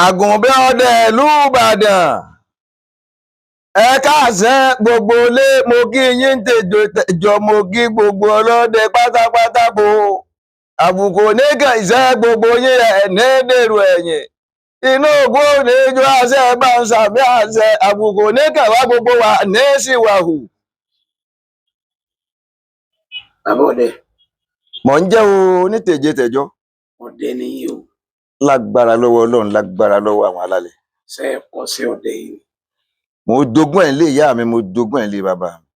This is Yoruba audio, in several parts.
Àgùnbẹ́ ọdẹ ìlú Ìbàdàn, ẹ káàsán gbogbo ilé, mo kí yín tèjò tèjò, mo kí gbogbo ọlọ́dẹ pátápátá bo àbùkù oníkàn iṣẹ́ gbogbo yín ẹ̀ ní dèrò ẹ̀yìn. Inú ògùn òní ijó àṣẹ bá ń sàmì àṣẹ, àbùkù oníkàn wá gbogbo wa ní síwáhù. Bàbá ọdẹ. Mò ń jẹ́ o ní tèje tẹ̀jọ́. Ọdẹ nìyí o. Lágbára lọ́wọ́ Ọlọ́run, lágbára lọ́wọ́ àwọn alálẹ̀. Ṣé ẹ kọ́ sí ọdẹ yìí? Mo jogún ẹ̀ lé ìyá mi, mo jogún ẹ̀ lé bàbá mi.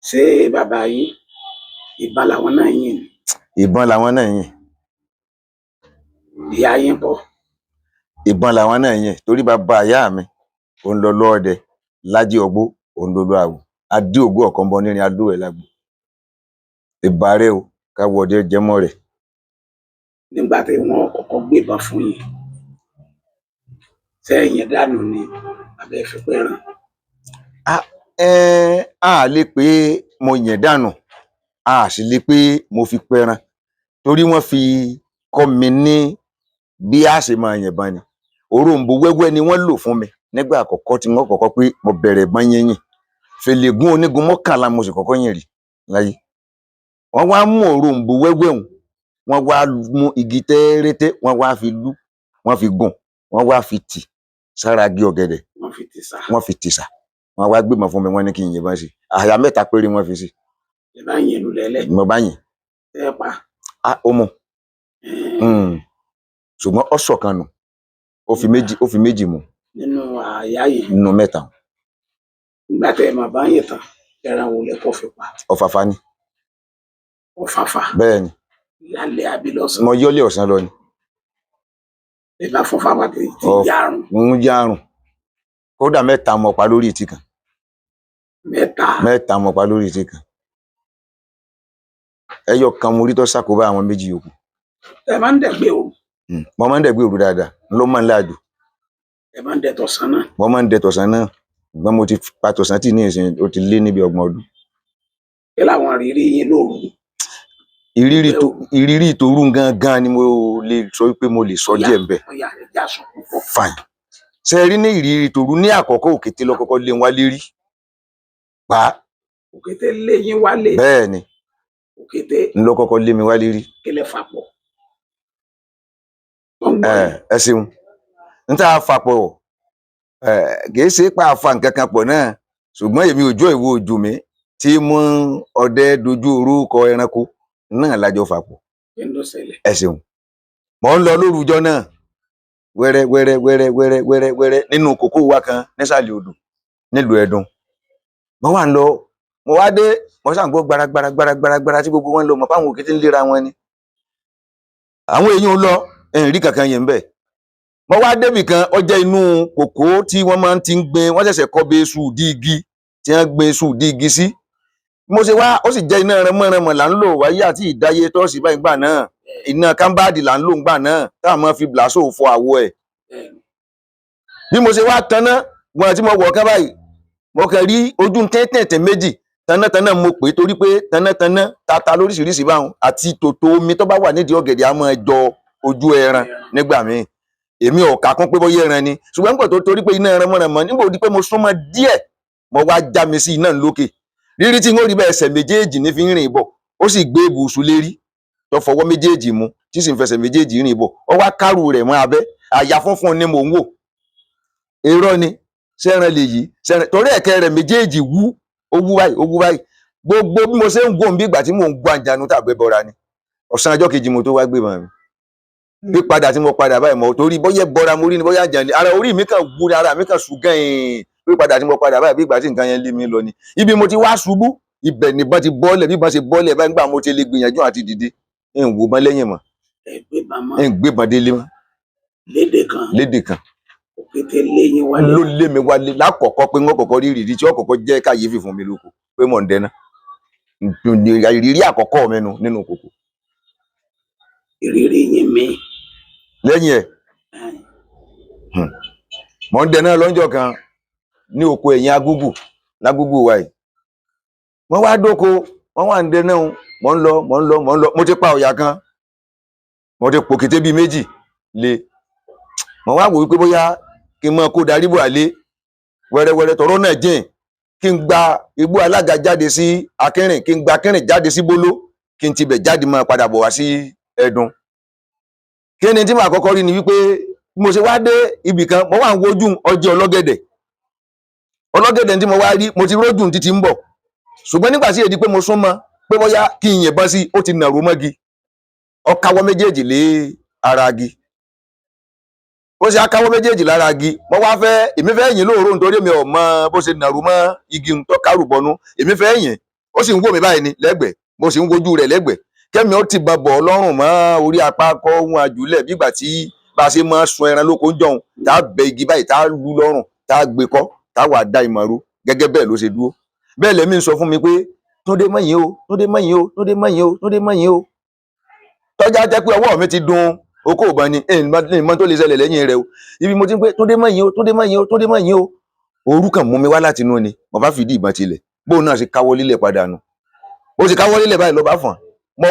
Ṣé bàbá yín ìbọn làwọn náà yìn ni? Ìbọn làwọn náà yìn. Ìyá yín bọ̀? Ìbọn làwọn náà yìn torí bàbá ìyá mi òun lọ lọ́ọ̀dẹ, lájí ọgbó òun lọ lọ àwò, adé ògbó ọ̀kan bọ nírin adó ẹ̀ lágbo. Ìbàrẹ̀ o, káwọ ọdẹ jẹmọ́ rẹ̀. Nígbà tí wọ́n kọ́kọ́ gbébọn fún yín, ṣé ẹ̀yin dànù ni àbẹ́ fi pẹ́ràn? A lè pé mo yìn dànù, a sì lè pé mo fi pẹran torí wọ́n fi kọ́ mi ní bí a ṣe máa yìnbọn ni. Òroǹbó wẹ́wẹ́ ni wọ́n lò fún mi nígbà àkọ́kọ́ tí wọ́n kọ́kọ́ pé mo bẹ̀rẹ̀ ìbọn yínyìn. Fèlègún onígun mọ́kànlá mo sì kọ́kọ́ yìn rí láyé. Wọ́n wá mú òroǹbó wẹ́wẹ́ òun, wọ́n wá mú igi tẹ́ẹ́rẹ́tẹ́, wọ́n wá fi lú, wọ́n fi gùn, wọ́n wá fi tì sára igi ọ̀gẹ̀dẹ̀. Wọ́n fi tì sá. Wọ́n fi tì sá. Wọ́n wá gbébọn fún mi, wọ́n ní kí n yìnbọn sí. Àyà mẹ́ta péré wọ́n fi sí. Ẹ bá yìn lulẹ̀ lẹ̀. Mo bá yìn. Ẹ pa. Ó mú. Ṣùgbọ́n ó ṣọ̀kan nù. Ó fi méjì mú. Nínú àyà yìí. Nínú mẹ́ta. Nígbà tẹ́ ẹ máa bá yìn tán, ẹran wo lẹ kọ́ fi pa? Ọ̀fàfà ni. Ọ̀fàfà. Bẹ́ẹ̀ ni. Lálẹ́ àbí lọ́sàn? Mo yọ́lé ọ̀sán lọ ni. Ẹ bá fún fáfà tí járùn. Ń járùn. Kódà mẹ́ta mo pa lórí ìtì kan. Mẹ́ta mo pa lórí ìtì kan. Ẹyọ kan mo rí tó ṣàkóbá àwọn méjì yòókù. Ẹ máa ń dẹ̀gbẹ́ òru. Mo máa ń dẹ̀gbẹ́ òru dáadáa, ló máa ń láàjò. Ẹ máa ń dẹ tọ̀sán náà. Mo máa ń dẹ tọ̀sán náà, ṣùgbọ́n mo ti pa tọ̀sán tì ní ìsìn, ó ti lé níbi 30 ọdún. Kí làwọn rírí yín lóru? Ìrírí ìtòrú gangan ni mo lè sọ wípé mo lè sọ díẹ̀ ńbẹ̀. Fine. Ṣé rí ní ìrírí ìtòrú ní àkọ́kọ́ òkété ló kọ́kọ́ lé wá lérí. Òkété lé yín wálé. Bẹ́ẹ̀ ni. Òkété. Ń lọ kọ́kọ́ lé mi wá lérí. Kí lẹ fà pọ̀? Ẹ ṣeun. Ń tá a fà pọ̀, kìí ṣe pé a fa nǹkan kan pọ̀ náà, ṣùgbọ́n èmi òjò ìwo òjò mi tí mú ọdẹ dojú orúkọ ẹranko náà lájọ fà pọ̀. Kí ló ṣẹlẹ̀? Ẹ ṣeun. Mò ń lọ lórúkọ náà wẹ́rẹ́ nínú kòkó wa kan nísàlẹ̀ odò nílùú Ẹdùn. Mo wà ń lọ, mo wá dé, mo sá ń gbọ́ gbaragbara tí gbogbo wọn lọ mọ̀ fáwọn òkété ń léra wọn ni. Àwọn èèyàn lọ, rí kankan yẹn bẹ́ẹ̀. Mo wá débì kan, ó jẹ́ inú kòkó tí wọ́n máa ń ti ń gbin, wọ́n ṣẹ̀ṣẹ̀ kọ́ bẹ iṣu ìdí igi tí wọ́n gbin iṣu ìdí igi sí. Mo ṣe wá, ó sì jẹ́ iná rẹmọrẹmọ là ń lò wáyé àti ìdáyé tọ́ọ̀sì báyìí gbà náà. Iná kámbáàdì là ń lò ńgbà náà, táwọn máa fi blàṣọ fọ àwọ̀ ẹ̀. Bí mo ṣe wá tanná, gbọ́n tí mo wọ̀ ká báyìí, mo kàn rí ojú tẹ́tẹ̀tẹ̀ méjì, tanátaná mo pè torí pé tanátaná tata lóríṣiríṣi báwọn àti tòtò omi tó bá wà nídìí ọ̀gẹ̀dẹ̀ á máa jọ ojú ẹran nígbà míì. Èmi ò kà kún pé bóyá ẹran ni, ṣùgbọ́n nígbà tó torí pé iná ẹran mọ̀rànmọ́ nígbà ó di pé mo súnmọ́ díẹ̀, mo wá já mi sí iná lókè. Rírí tí n ó rí bẹ́ẹ̀ ẹsẹ̀ méjèèjì ní fi ń rìn bọ̀, ó sì gbé ibùsùn lérí tó fọwọ́ méjèèjì mú tí sì ń fẹsẹ̀ méjèèjì rìn bọ̀. Ó wá kárù rẹ̀ mọ́ abẹ́, àyà funfun ni mò ń wò. Irọ́ ni, sẹ́ran lè yí, torí ẹ̀kẹ́ rẹ̀ méjèèjì wú, ó wú báyìí. Gbogbo bí mo ṣe ń gbóhùn bí ìgbà tí mò ń gbọ́ àjànú tàbí bọ́ra ni. Ọ̀sán ọjọ́ kejì mo tó wá gbé mọ́ mi. Bí padà tí mo padà báyìí mọ̀ torí bóyá bọ́ra mo rí ni bóyá àjànú, ara orí mi kàn wú ni, ara mi kàn ṣùgán yìí. Bí padà tí mo padà báyìí bí ìgbà tí nǹkan yẹn lé mi lọ ni. Ibi mo ti wá ṣubú, ibẹ̀ nìbọn ti bọ́lẹ̀, bí ìbọn ṣe bọ́lẹ̀ báyìí nígbà mo ti lè gbìyànjú àti dìde. Ń wò mọ́ lẹ́yìn mọ́. Ń gbébọn délé mọ́. Lédè kan. Òkété lé yín wálé. Ló lé mi wálé lákọ̀ọ́kọ́ pé wọ́n kọ́kọ́ rí ìrírí tí ó kọ́kọ́ jẹ́ káyéfì fún mi lóko pé mò ń dẹná. Ìrírí àkọ́kọ́ mi nínú kòkó. Ìrírí yín mi. Lẹ́yìn ẹ̀, mò ń dẹná lọ́jọ́ kan ní oko ẹ̀yìn agúgù lágúgù wa yìí. Wọ́n wá dóko, wọ́n wà ń dẹná, mò ń lọ, mo ti pa ọ̀yà kan. mo ti pòkété bíi méjì lé mo wá wò wípé bóyá kí n mọ kó darí bò àlé wẹ́rẹ́wẹ́rẹ́ tọrọ náà jìn kí n gba igbó alága jáde sí akínrìn kí n gba akínrìn jáde sí bóló kí n tibẹ̀ jáde máa padà bọ̀ wá sí ẹdun kí ni tí màá kọ́kọ́ rí ni wípé mo ṣe wá dé ibì kan mo wà ń wojú ọjẹ ọlọ́gẹ̀dẹ̀ tí mo wá rí mo ti rójú títí ń bọ̀ ṣùgbọ́n nígbà tí èdè pé mo súnmọ́ pé bóyá kí n yìnbọn sí ó ti nàró mọ́gi ó káwọ́ méjèèjì lé ara igi ó ṣe akáwọ́ méjèèjì lára igi mo wá èmi fẹ́ yìn lóòrò nítorí mi ò mọ bó ṣe nàró mọ́ igi tó kárù bọnú èmi fẹ́ yìn ó sì ń wò mí báyìí ni lẹ́gbẹ̀ẹ́ mo sì ń wojú rẹ̀ lẹ́gbẹ̀ẹ́ kẹ́mi ó ti bọ̀ ọlọ́run mọ́ orí apá kọ́ ohun àjùlẹ̀ bígbà tí bá a ṣe máa sun ẹran lóko ń jọun tá a bẹ igi báyìí tá a lù lọ́rùn tá a gbé kọ́ tá a wà dá ìmọ̀rú gẹ́gẹ́ bẹ́ẹ̀ ló ṣe dúró bẹ́ẹ̀ lẹ́mí ń sọ fún mi pé Túndé mọ̀yìn o Túndé mọ̀yìn o Túndé mọ̀yìn o Túndé mọ̀yìn o tọ́já jẹ́ pé ọwọ́ mi ti dun okó ìbọn ni ìmọ̀ tó lè ṣẹlẹ̀ lẹ́yìn rẹ̀ o ibi mo ti ń pé Túndé mọ̀yìn o Túndé mọ̀yìn o Túndé mọ̀yìn o òru kan mú mi wá láti inú ni mo bá fìdí ìbọn tilẹ̀ bóun náà ṣe káwọ́ lílẹ̀ padà nù ó sì káwọ́ lílẹ̀ báyìí ló bá fọ̀n mo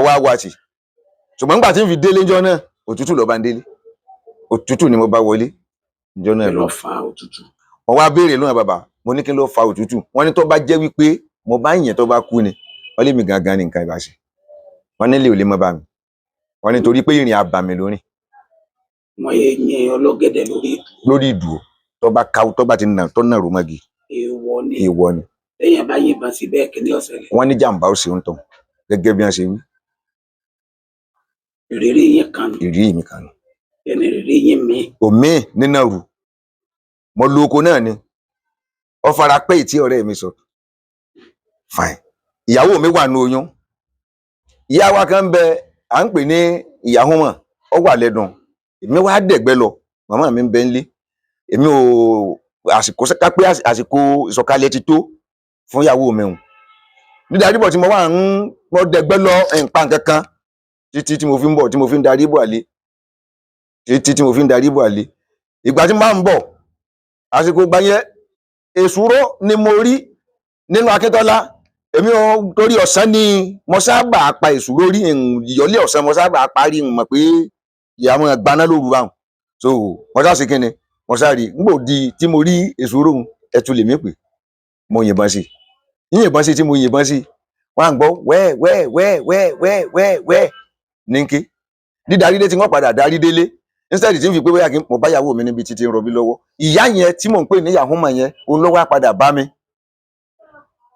wá wá tì ṣùgbọ́n nígbà tí n fi délé ńjọ́ náà òtútù ló bá ń délé òtútù ni mo bá wọlé ńjọ́ náà lọ fa òtútù mo wá béèrè lóhùn bàbá mo ní kí ló fa òtútù wọ́n ní tó bá jẹ́ wípé mo bá yẹn tó bá kú ni wọ́n lé mi gangan ní nǹkan ìbáṣe wọ́n nílé ò lè mọ́ bá mi wọ́n ní torí pé ìrìn àbàmì lórí wọ́n yẹ yẹn ọlọ́gẹ̀dẹ̀ lórí ìdúró tó bá ká tó bá ti nà tó nà rúmọ́gi èèwọ̀ ni lẹ́yìn bá yìnbọn sí bẹ́ẹ̀ kí ni ó ṣẹlẹ̀ wọ́n ní jàǹbá ó ṣe ń tàn gẹ́gẹ́ bí wọ́n ṣe wí ìrírí yín kan ìrírí mi kan nù ẹni ìrírí yín mi òmí nínà rù mo lu oko náà ni ó fara pẹ́ ìtí ọ̀rẹ́ mi sọ fine ìyàwó mi wà ní oyún ìyá wa kan ń bẹ à ń pè ní ìyàwó mọ̀ ó wà lẹ́dùn èmi wá dẹ̀gbẹ́ lọ màmá mi ń bẹ ńlé èmi ò àsìkò kápẹ́ àsìkò ìsọ̀kalẹ̀ ti tó fún ìyàwó mi hùn dídarí bọ̀ tí mo wà ń mo dẹ̀gbẹ́ lọ nǹkan kankan títí tí mo fi ń bọ̀ tí mo fi ń darí bọ̀ àlé títí tí mo fi ń darí bọ̀ àlé ìgbà tí mo máa ń bọ̀ àsìkò gbà yẹn èsúró ni mo rí nínú Akíntọ́lá èmi ò torí ọ̀sán ni mo sábà pa èsúró rí ìyọlé ọ̀sán mo sábà parí mọ̀ pé ìyàwó gbaná lóru báwọn so mo sá sí kíni mo sá rí nígbò di tí mo rí èsúró ẹtù lèmi pé mo yìnbọn sí yìnbọn sí tí mo yìnbọn sí wọn à ń gbọ́ wẹ́ẹ̀ ní ké dídarí dé tí wọ́n padà darí délé instead tí n fi pé bóyá kí mo bá yàwó mi níbi títí ń rọbí lọ́wọ́ ìyá yẹn tí mò ń pè ní ìyàwó mọ̀ yẹn òun ló wá padà bá mi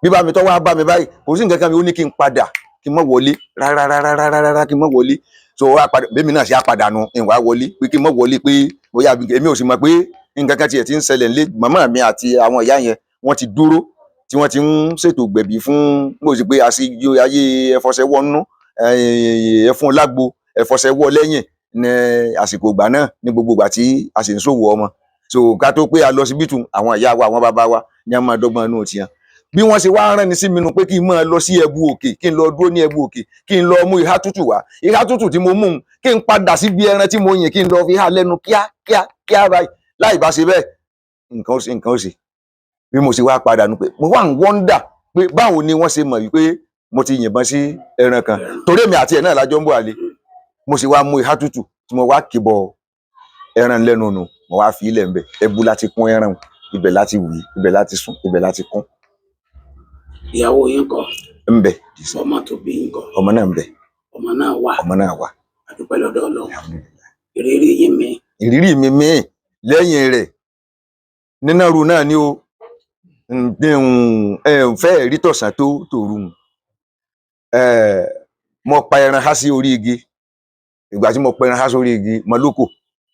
bí bá mi tọ́ wá bá mi báyìí kò sí nǹkan kan mi ó ní kí n padà kí n mọ̀ wọlé rárá kí n mọ̀ wọlé so wá padà bẹ́mi náà ṣe á padà nu ìwà wọlé pé kí n mọ̀ wọlé pé bóyá èmi ò sì mọ̀ pé nǹkan kan tiẹ̀ ti ń ṣẹlẹ̀ nílé màmá mi àti àwọn ìyá yẹn wọ́n ti dúró tí wọ́n ti ń ṣètò gbẹ̀bí fún mo sì pé àṣeyọ ayé ẹfọṣẹwọ́nú ẹfun lágbo ẹfọṣẹwọ́ lẹ́yìn ní àsìkò ìgbà náà ní gbogbo ìgbà tí a sì ń ṣòwò ọmọ so ká tó pé a lọ síbítù àwọn ìyá wa àwọn bàbá wa ní a máa dọ́gbọ́n inú tiẹ̀ bí wọ́n ṣe wá rán ni sí mi nu pé kí n máa lọ sí Ẹ̀bú Òkè kí n lọ dúró ní Ẹ̀bú Òkè kí n lọ mú ìhá tútù wá ìhá tútù tí mo mú un kí n padà síbi ẹran tí mo yìn kí n lọ fi há lẹ́nu kíá báyìí láì bá ṣe bẹ́ẹ̀ nǹkan ó ṣe bí mo ṣe wá padà nu pé mo wà ń wọ́ndà pé báwo ni wọ́n ṣe mọ̀ wípé mo ti yìnbọn sí ẹran kan torí èmi àti ẹ̀ náà lájọ ń bọ̀ àlè mo sì wá mú ìhá tútù tí mo wá kìbọ̀ ẹran lẹ́nu nù mo wá fi ilẹ̀ ń bẹ̀ ẹbu láti kún ẹran ibẹ̀ láti wì ibẹ̀ láti sùn ibẹ̀ láti kún. ìyàwó yín kọ́ ń bẹ ọmọ tó bí yín kọ́ ọmọ náà ń bẹ ọmọ náà wà a dúpẹ́ lọ́dọ̀ Ọlọ́run ìrírí yín mi. ìrírí mi míì lẹ́yìn rẹ̀ nínàrú náà ni ó fẹ́ rí tọ̀sán tó tòru mo pa ẹran há sí orí igi ìgbà tí mo pa ẹran há sórí igi mọlókò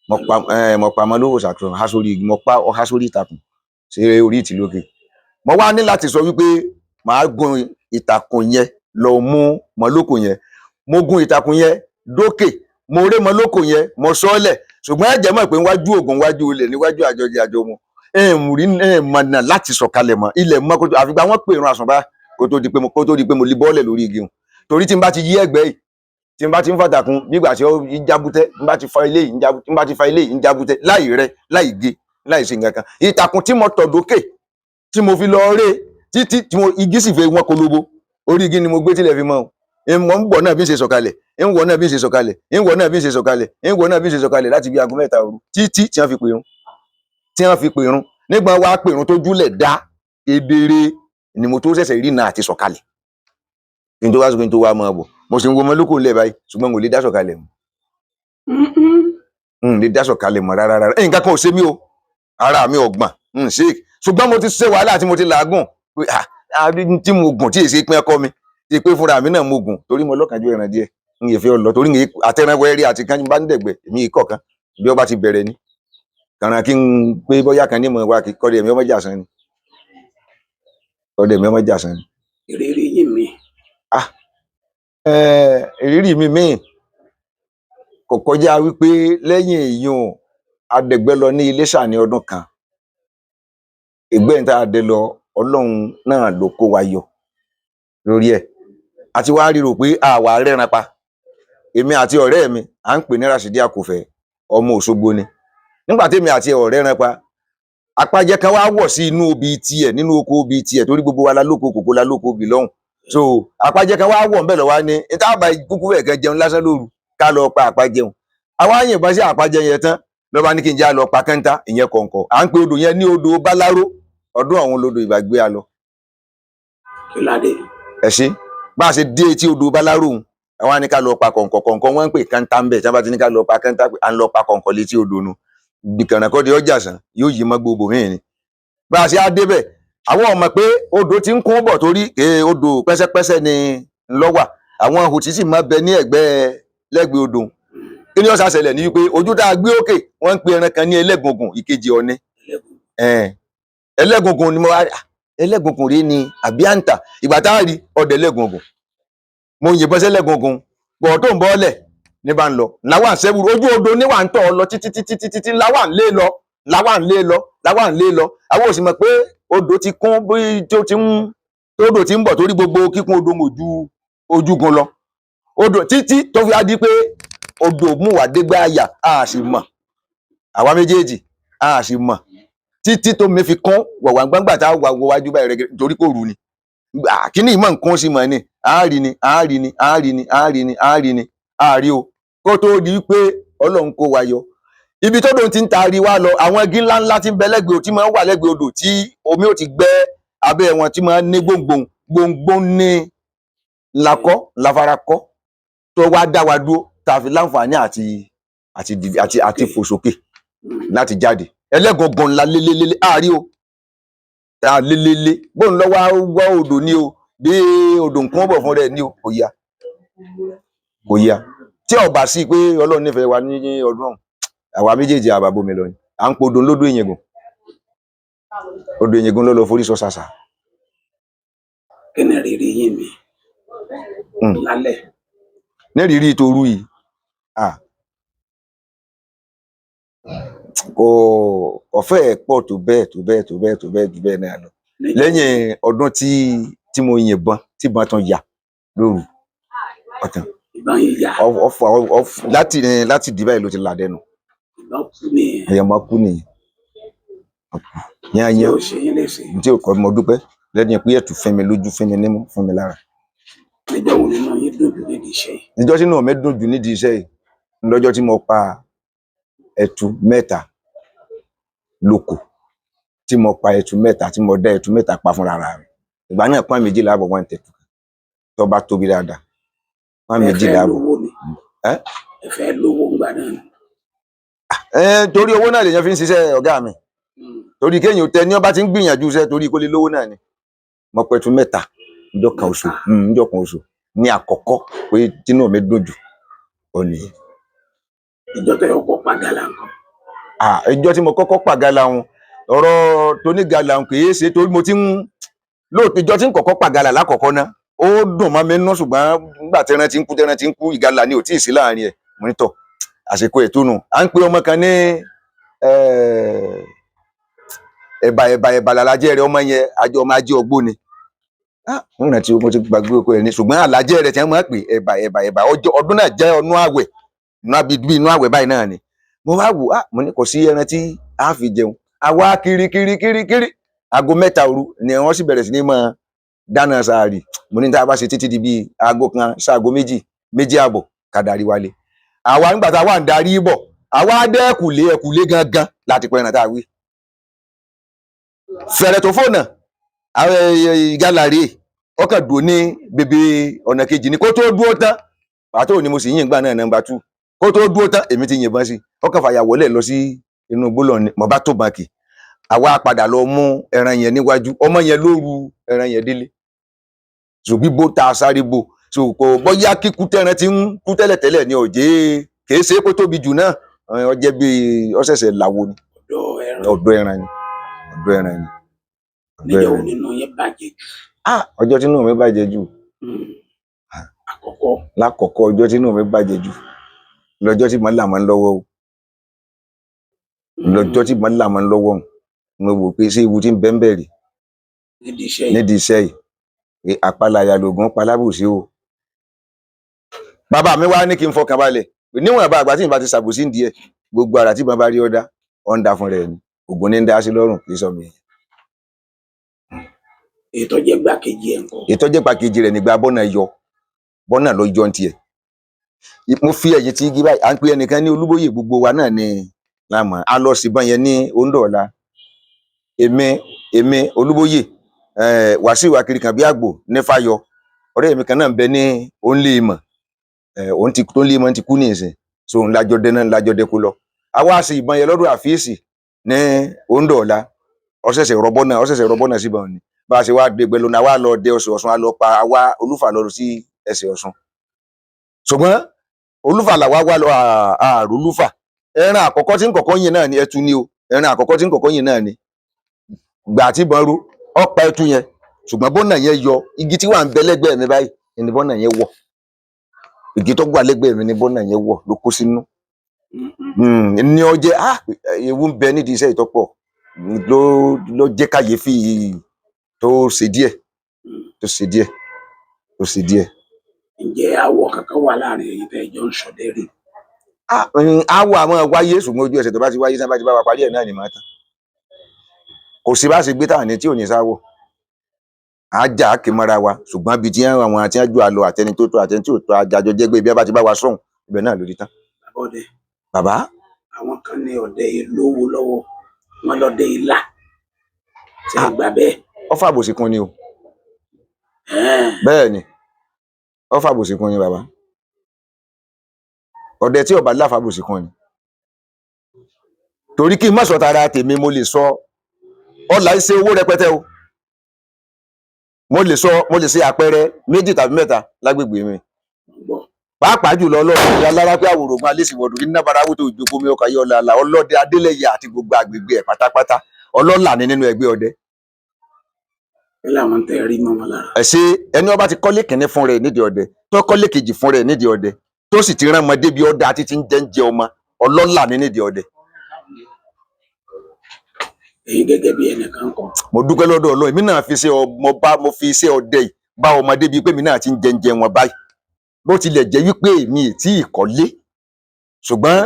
mo pa mọlókò ṣàtúnṣe há sórí igi mo pa ọhá sórí ìtàkùn sí orí ìtìlókè mo wá ní láti sọ wípé màá gun ìtàkùn yẹn lọ mú mọlókò yẹn mo gun ìtàkùn yẹn dókè mo ré mọlókò yẹn mo sọọ́lẹ̀ ṣùgbọ́n ẹ̀jẹ̀ mọ̀ pé níwájú ògùn níwájú olè níwájú àjọjẹ àjọmu rí mọ̀nà láti sọ̀kalẹ̀ mọ́ ilẹ̀ mọ́ kó tó àfìgbà wọ́n pè irun àsùnbá kó tó di pé mo lè bọ́ọ̀lẹ̀ lórí igi hùn torí tí n bá ti yí ẹ̀gbẹ́ yìí tí n bá ti ń fàtàkùn nígbà tí ó ń jábútẹ́ n bá ti fa ilé yìí ń jábútẹ́ láì rẹ láì gé láì ṣe nǹkan kan ìtàkùn tí mo tọ̀ dókè tí mo fi lọ ré títí tí igi sì fẹ́ wọn kolobo orí igi ni mo gbé tilẹ̀ fi mọ́ mo ń bọ̀ náà bí ń ṣe sọ̀kalẹ̀ ń wọ̀ náà bí ń ṣe sọ̀kalẹ̀ ń wọ̀ náà bí ń ṣe sọ̀kalẹ̀ ń wọ̀ náà bí ń ṣe sọ̀kalẹ̀ láti bí aago 3 òru títí tí wọ́n fi pèrun nígbà wá pèrun tó júlẹ̀ dá kedere ni mo tó ṣẹ̀ṣẹ̀ rí náà àti sọ̀kalẹ̀ kí n tó wá sọ kí n tó wá máa bọ̀ mo sì ń wo ọmọ lóko ńlẹ̀ báyìí ṣùgbọ́n mo lè dá sọ̀kalẹ̀ mọ́ lè dá sọ̀kalẹ̀ mọ́ rárá nǹkan kan ò ṣe mí o ara mi ò gbọ̀n ṣe ṣùgbọ́n mo ti ṣe wàhálà tí mo ti làágùn tí mo gùn tí èsì pín ẹkọ mi ti pé fúnra mi náà mo gùn torí mo lọ́kànjú ẹran díẹ̀ n yẹ fẹ́ ọ lọ torí àtẹranwẹ́ rí àti kánjú bá ń dẹ̀gbẹ́ èmi ìkọ̀kan bí ọba ti bẹ̀rẹ̀ ni kàràn kí n pé bóyá kan ní mọ̀ wá kí kọ́dẹ̀ mi ọmọ jàsán ni kọ́dẹ̀ mi ọmọ jàsán ni. ìrírí yìí mi. ìrírí mi míì kò kọjá wípé lẹ́yìn èèyàn adẹ̀gbẹ́ lọ ní Iléṣà ní ọdún kan ìgbẹ́yìn tá a dé lọ Ọlọ́run náà ló kó wa yọ lórí ẹ̀ àti wá rí rò pé àwa rẹ́ran pa èmi àti ọ̀rẹ́ mi à ń pè ní Rashidi Akòfẹ́ ọmọ Òṣogbo ni nígbà tí èmi àti ọ̀rẹ́ rẹ́ran pa apájẹ kan wá wọ̀ sí inú obì tiẹ̀ nínú oko obì tiẹ̀ torí gbogbo wa la lóko kòkó la lóko obì lọ́hùn so apájẹ kan wá wọ̀ ń bẹ̀ lọ́wọ́ ní níta àbá kúkú ẹ̀ kan jẹun lásán lóru ká lọ pa àpájẹun àwa yìnbọn sí àpájẹ yẹn tán lọ́ba ní kí n já lọ pa kẹ́ńtà ìyẹn kọ̀ǹkọ̀ à ń pe odò yẹn ní odò Báláró ọdún àwọn olódò ìbàgbé a lọ. ẹ̀sìn bá a ṣe dé etí odò Báláró òun àwa ní ká lọ pa kọ̀ǹkọ̀ wọ́n ń pè kẹ́ńtà ń bẹ̀ tí wọ́n bá ti ní ká lọ pa kẹ́ńtà à ń lọ pa kọ̀ǹkọ̀ létí odò nu gbìkànnàkọ́dé ọjà sàn yóò yí mọ́ gbogbo míì ni bá a ṣe á débẹ̀ àwọn ọmọ pé odò ti ń kún bọ̀ torí odò pẹ́sẹ́pẹ́sẹ́ ni ńlọ́wà àwọn òtí sì máa bẹ ní lẹ́gbẹ̀ẹ́ odò kí ni ó ṣàṣẹlẹ̀ ní wípé ojú tá a gbé òkè wọ́n ń pe ẹran kan ní ẹlẹ́gungun ìkejì ọ̀ni ẹlẹ́gungun ni mo wá ẹlẹ́gungun rí ni àbí àǹtà ìgbà tá a rí ọdẹ ẹlẹ́gungun mo yìnbọn sí ẹlẹ́gungun bọ̀ tó ń bọ́ọ̀lẹ̀ ní bá ń lọ làwọn àṣẹwùrú ojú odò níwà ń tọ̀ ọ lọ títí làwọn lé lọ àwọn ò sì mọ̀ pé odò ti kún bí odò ti ń bọ̀ torí gbogbo kíkún odò ojúgun lọ odò títí tó fi á di pé odò mú wà dégbà àyà a sì mọ̀ àwa méjèèjì a sì mọ̀ títí tó mi fi kún wàwà gbàngbà tá a wà wájú báyìí rẹ torí kò rù ni kíní ìmọ̀ nǹkan sí mọ̀ ni àárí o kó tó di pé Ọlọ́run kó wa yọ ibi tó dòun ti ń taari wá lọ àwọn igi ńláńlá tí ń bẹ lẹ́gbẹ̀ẹ́ tí máa ń wà lẹ́gbẹ̀ẹ́ odò tí omi ò ti gbẹ́ abẹ́ wọn tí máa ń ní gbòǹgbò ní láfarakọ́ tó wá dá wa dúró tá a fi láǹfààní àti fò sókè láti jáde ẹlẹ́gọ̀ngàn ńlá lélélélé àárí o tá a lélélé bóun lọ wá odò ní o bí odò nǹkan bọ̀ fún rẹ̀ ní o kò yá tí ọba sí pé Ọlọ́run nífẹ̀ẹ́ wa ní ọdún ọ̀hún àwa méjèèjì àbábómi lọ ni à ń po odò lódò Ìyẹ̀gùn ló lọ forí sọ ṣàṣà. kí ni rírí yín mi lálẹ́. ní rírí torú yìí kò ọ̀fẹ́ pọ̀ tó bẹ́ẹ̀ náà lọ lẹ́yìn ọdún tí mo yìnbọn tí ìbọn tán yà lóru ọ̀tàn láti dìbà yìí ló ti là dẹnu èèyàn máa kú nìyẹn yẹn tí ò kọ́ mọ dúpẹ́ lẹ́yìn pé ẹ̀tù fẹ́mi lójú fẹ́mi nímú fún mi lára. níjọ́ wo nínú yín dùn jù nídìí iṣẹ́ yìí. níjọ́ sínú mi dùn jù nídìí iṣẹ́ yìí lọ́jọ́ tí mo pa ẹ̀tù 3 lóko tí mo pa ẹ̀tù 3 tí mo dá ẹ̀tù 3 pa fúnra rẹ̀ ìgbà náà pọ́n 2 láàbọ̀ wọ́n tẹ̀tù tó bá tóbi dáadáa pọ́n 2 láàbọ̀. ẹ fẹ́ lówó ńgbà náà ni. torí owó náà lèèyàn fi ń ṣiṣẹ́ ọ̀gá mi torí kéèyàn tẹ ní ọba tí ń gbìyànjú iṣẹ́ torí kó lè lówó náà ni mo pẹ̀tù 3 níjọ́ kan oṣù ní àkọ́kọ́ pé tínú mi dùn jù ó nìyẹn. ìjọ tẹ ọkọ pàgàlà nǹkan. ìjọ tí mo kọ́kọ́ pàgàlà wọn ọ̀rọ̀ tó ní gàlà kì í ṣe torí mo ti ń lóòótọ́ ìjọ tí ń kọ́kọ́ pàgàlà lákọ̀ọ́kọ́ náà ó dùn mọ́ mi nínú ṣùgbọ́n nígbà tẹ́ran ti ń kú ìgàlà ni ò tí ì sí láàrin ẹ̀ mo ní tọ̀ àsìkò ètò nù à ń pe ọmọ kan ní ẹ̀bà làlájẹ́ rẹ̀ ọmọ yẹn àjọ ọmọ ajé ọgbó ni ń rántí mo ti gbàgbé oko rẹ̀ ni ṣùgbọ́n àlájẹ́ rẹ̀ tí wọ́n máa ń pè ẹ̀bà ọdún náà jẹ́ ọdún àwẹ̀ inú àwẹ̀ báyìí náà ni mo wá wò mo ní kò sí ẹran tí a fi jẹun àwa kiri aago 3 òru ni wọ́n sì bẹ̀rẹ̀ sí ní máa dáná sáàrì mo ní tá a bá ṣe títí di bíi aago kan sáago méjì àbọ̀ ká darí wálé àwa nígbà tá a wà ń darí bọ̀ àwa dé ẹ̀kùlé gangan láti pẹran tá a wí fẹ̀rẹ̀ tó fònà gálàrí ọkàn dúró ní bèbè ọ̀nà kejì ni kó tó dúró tán pàtó ni mo sì yìn gbà náà nọ́mbà 2 kó tó dúró tán èmi ti yìnbọn sí ọkàn fàyà wọlé lọ sí inú gbólọ ni mo bá tó bànkì àwa padà lọ mú ẹran yẹn níwájú ọmọ yẹn ló ru ẹran yẹn délé so bíbó tá a sáré bò so kò bóyá kíkú tẹran ti ń kú tẹ́lẹ̀tẹ́lẹ̀ ní ọ̀jẹ́ kìí ṣe pé tóbi jù náà ọjẹ́ bíi ọ̀sẹ̀sẹ̀ làwo ni ọ̀dọ̀ ẹran ni níjọ́ wo nínú yẹn bàjẹ́ jù. ọjọ́ tí inú mi bàjẹ́ jù lákọ̀ọ́kọ́ ọjọ́ tí inú mi bàjẹ́ jù lọ́jọ́ tí màá là máa ń lọ́wọ́ o lọ́jọ́ tí màá là máa ń lọ́wọ́ mo wò pé ṣé ewu tí ń bẹ́ẹ̀ bẹ̀rẹ̀ nídìí iṣẹ́ yìí àpàlàyà lògùn palábùsí o bàbá mi wá ní kí n fọkàn balẹ̀ níwọ̀n àbá àgbà tí n bá ti ṣàbòsí ń díẹ̀ gbogbo ara tí mo bá rí ọ̀dá ọ̀ǹda fún rẹ̀ ni ògùn ní ń dá sí lọ́rùn kì í sọ mi. ètò jẹ́ gbàkejì ẹ̀ ńkọ́. ètò jẹ́ gbàkejì rẹ̀ nígbà bọ́nà lọ yọ ń tiẹ̀ mo fi ẹ̀yìn tí igi báyìí à ń pe ẹnìkan ní Olúbóyè gbogbo wa náà ni lámọ̀ a lọ síbọn yẹn ní Ondọ̀ọ̀la èmi Olúbóyè Wàsíù Akirikan bí àgbò ní Fáyọ ọ̀rẹ́ mi kan náà ń bẹ ní Onléèmọ̀ òun ti tó Onléèmọ̀ ti kú ní ìsìn so òun lájọ dé kó lọ àwa sì ìbọn yẹn lọ́dọ̀ Àfíìsì ní Ondọ̀ọ̀la ọ̀sẹ̀sẹ̀ rọ́bọ́nà síbọn ni bá a ṣe wá dé gbẹlónà wá lọ dé Ọ̀ṣun a lọ pa àwa Olúfà lọ sí ẹsẹ̀ Ọ̀ṣun ṣùgbọ́n Olúfà làwa wá lọ ààrùn Olúfà ẹran àkọ́kọ́ tí ń kọ́kọ́ yìn náà ni ẹtu ni o ẹran àkọ́kọ́ tí ń kọ́kọ́ yìn náà ni gbà tí ìbọn ro ọ̀pá ẹtu yẹn ṣùgbọ́n bọ́nà yẹn yọ igi tí wà ń bẹ lẹ́gbẹ̀ẹ́ mi báyìí ni bọ́nà yẹn wọ̀ igi tó gbà lẹ́gbẹ̀ẹ́ mi ni bọ́nà yẹn wọ̀ ló kó sínú ní ọjẹ́ ewu ń bẹ nídìí iṣẹ́ ìtọ́pọ̀ ló jẹ́ káyéfì tó ṣe díẹ̀. ǹjẹ́ àwọ̀ kankan wà láàrin èyí tẹ́ ìjọ ń ṣọdẹ rí. àwọ̀ àmọ́ wáyé ṣùgbọ́n ojú ẹsẹ̀ tó bá ti wáyé sábà ti bá wa parí ẹ̀ náà ni máa tán kò sí bá ṣe gbé táwọn ní tí ò ní sáwọ̀ àjà kì mọ́ra wa ṣùgbọ́n bíi tí àwọn àti àjò àlọ àtẹni tó tó àtẹni tí ò tó àjàjọ jẹ́ pé ibi ẹ bá ti bá wa sọ̀hún ibẹ̀ náà lórí tán. bàbá. àwọn kan ní ọdẹ lówó lọ́wọ́ wọn lọdẹ ìlà tí a gbà bẹ́ẹ̀. ọfà àbòsí kun ni o bẹ́ẹ̀ ni ọfà àbòsí kun ni bàbá ọdẹ tí ọba láfa àbòsí kun ni torí kí n má sọ tara tèmi mo lè sọ ọlà ń ṣe owó rẹpẹtẹ o mo lè ṣe àpẹẹrẹ 2 tàbí 3 lágbègbè mi pàápàá jùlọ Ọlọ́run ìyá lára pé àwòrán alẹ́sìnwọ̀dù ní nábàráwò tó ìjókòó mi ọkà yọ ọ̀la ọlọ́dẹ Adélẹ́yẹ àti gbogbo àgbègbè ẹ̀ pátápátá ọlọ́là ni nínú ẹgbẹ́ ọdẹ. ẹ láwọn tẹ rí mọ́ wọn lára. ẹ ṣe ẹni ọba ti kọ́lé kìnní fún rẹ̀ nídìí ọdẹ tó kọ́lé kejì fún rẹ̀ nídìí ọdẹ tó sì ti rán ọmọdé bí ọdẹ àti ti ń jẹ ọmọ ọlọ́là ni nídìí ọdẹ. èyí gẹ́gẹ́ bí ẹnìkan kọ. mo dúpẹ́ lọ́dọ̀ Ọlọ́run èmi náà mo fi iṣẹ́ ọdẹ yìí bá ọmọdé bíi pé mi náà ti ń jẹ wọn báyìí bó tilẹ̀ jẹ́ wípé èmi tí ìkọ́lé ṣùgbọ́n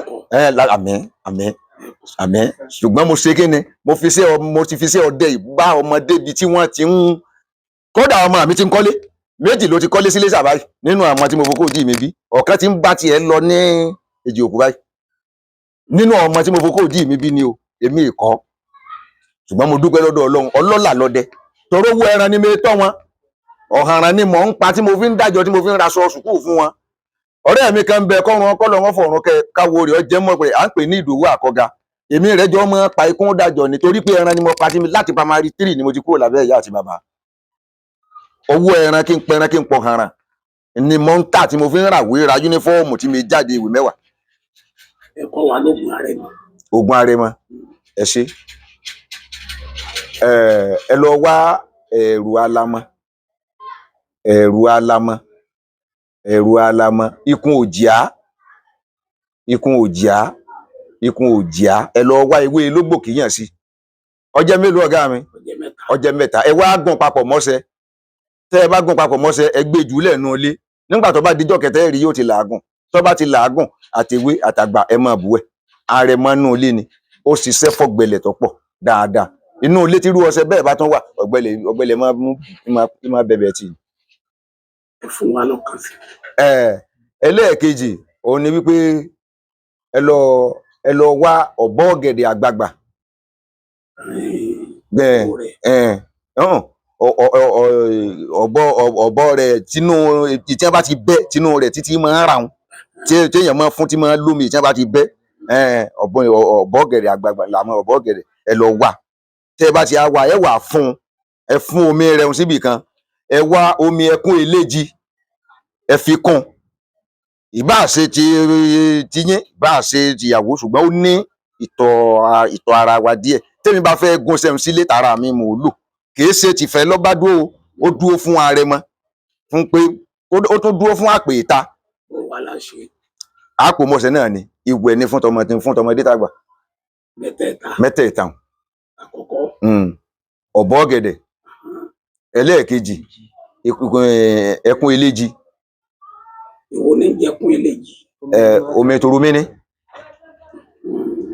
àmín ṣùgbọ́n mo ṣe kíni mo ti fi iṣẹ́ ọdẹ yìí bá ọmọdé bíi tí wọ́n ti ń kódà ọmọ mi ti ń kọ́lé 2 ló ti kọ́lé sílé sàbáyì nínú àwọn tí mo fokó òdì mi bí ọ̀kan ti ń bá tiẹ̀ lọ ní Èjì Òkú báyìí nínú ọmọ tí mo fokó òdì mi bí ni o èmi ìkọ́ ṣùgbọ́n mo dúpẹ́ lọ́dọ̀ Ọlọ́run ọlọ́là lọ́dẹ toró wú ẹran ní mi tọ́ wọn ọ̀hànràn ni mò ń pa tí mo fi ń dájọ́ tí mo fi ń raṣọ sùkúù fún wọn ọ̀rẹ́ mi kan bẹ kọ́run ọkọ́lọ́ wọn fọ̀run káwo rẹ̀ ọjẹ́ mọ̀ pé à ń pè ní Ìdòwú Àkọ́ga èmi rẹ̀ jọ mọ́ pa ikún dájọ́ nítorí pé ẹran ni mo pa tí mi láti primary 3 ni mo ti kúrò lábẹ́ ìyá àti bàbá owó ẹran kí n pẹran kí n pọ̀ hànràn ni mo ń tà tí mo fi ń ràwé ra yúnífọ́ọ̀mù tí mi jáde ìwé 10. ẹ̀kọ́ wa lóògùn Àrẹ̀mọ. Ògùn Àrẹ̀mọ ẹ ṣe ẹ lọ wá ẹ̀rù alamọ ikùn òjìá ẹ lọ wá ewé lógbò kíyàn sí ọjẹ́ mélòó ọ̀gá mi ọjẹ́ 3 ẹ wá gùn papọ̀ mọ́sẹ̀ tẹ́ ẹ bá gùn papọ̀ mọ́sẹ̀ ẹ gbé jùlẹ̀ nù ilé nígbà tó bá dijọ́ kẹtẹ́ rí yóò ti làágùn tó bá ti làágùn àtewé àtàgbà ẹ máa bù ẹ Àrẹ̀mọ nù ilé ni ó ṣiṣẹ́ fọ́gbẹlẹ̀ tó pọ̀ dáadáa inú ilé tí irú ọṣẹ bẹ́ẹ̀ bá tún wà ọ̀gbẹlẹ̀ máa bẹ̀bẹ̀ tì. ẹ fún wa lọ́kàn sí. ẹlẹ́ẹ̀kejì òun ni wípé ẹ lọ wá ọ̀bọ ọ̀gẹ̀dẹ̀ àgbagbà. ọ̀bọ rẹ̀ tínú tí wọ́n bá ti bẹ́ tínú rẹ̀ títí máa ń rà wọn tí èèyàn máa fún tí máa ń lómi tí wọ́n bá ti bẹ́ ọ̀bọ ọ̀gẹ̀dẹ̀ àgbagbà làwọn ọ̀bọ ọ̀gẹ̀dẹ̀ ẹ lọ wá. tẹ́ ẹ bá ti wá ẹ wà ẹ fún omi rẹ̀ síbì kan, ẹ wá omi ẹkún eléjì ẹ fi kún, ìbáà ṣe tiyín ìbáà ṣe tìyàwó, ṣùgbọ́n ó ní ìtọ̀ ara wa díẹ̀. tẹ́mi bá fẹ́ gún sẹ́hun sílé tara mi mò ń lò, kìí ṣe tìfẹ́ lọ́ba dúró, ó dúró fún arẹmọ, fún pé ó tún dúró fún àpè ìta. àpò mọ̀ọ́sẹ̀ náà ni ìwẹ̀ ni fún tọmọdé tàgbà. mẹ́tẹ̀ẹ̀ta àkọ́kọ́ ọ̀bọ ọ̀gẹ̀dẹ̀, ẹlẹ́ẹ̀kejì ẹkún eléjì. èwo ní jẹkún eléjì? omi toromini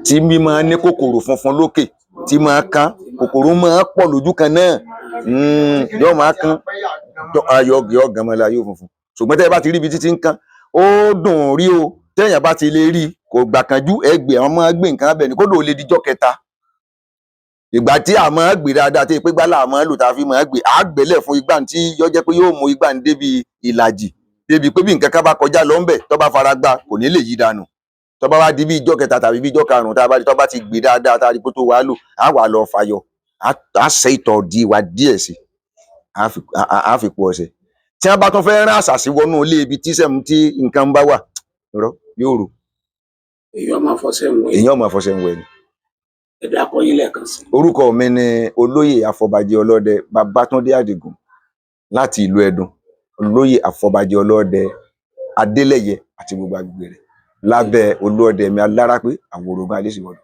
tí mi máa ní kòkòrò funfun lókè tí máa kán, kòkòrò máa pọ̀ lójú kan náà, yóò máa kán ayọ̀ gàmọ́lá yóò funfun. ṣùgbọ́n tẹ́ ẹ bá ti rí ibi títí ń kán, ó dùn rí o. téèyàn bá ti lè rí kò gbà kanjú ẹgbẹ́ àwọn máa gbé nǹkan abẹ ní kódò lè dijọ́ kẹta. ìgbà tí a máa gbé dáadáa tí pé gbálà a máa lò tá a fi máa gbé àgbélẹ̀ fún igbá tí yọ jẹ́ pé yóò mú igbá ń débi ìlàjì, débi pé bí nǹkan ká bá kọjá lọ ńbẹ̀ tó bá fara gbá kò ní lè yí dànù. tó bá wá di bí ijọ́ kẹta tàbí bí ijọ́ karùn-ún tá a bá di tó bá ti gbé dáadáa tá a rí pé tó wàá lò á wà lọ fàyọ, á ṣe ìtọ̀ di wa díẹ̀ sí, á fi pọ̀ ọ̀sẹ̀. tí wọ́n bá tún fẹ́ rán àṣàṣì wọnú ilé ibi tí nǹkan bá wà yóò rò. èèyàn máa fọṣẹ ń wẹ̀ ni. ẹ dákọ yín lẹ́ẹ̀kan sí. orúkọ mi ni olóyè Afọbajẹ Ọlọ́dẹ Babátúndé Àdìgún láti ìlú Ẹdùn. olóyè Afọbajẹ Ọlọ́dẹ Adélẹ́yẹ àti gbogbo agbègbè rẹ̀ lábẹ́ olóòdẹ mi Alárápé Àwòrògùn Alésìwọ̀dù.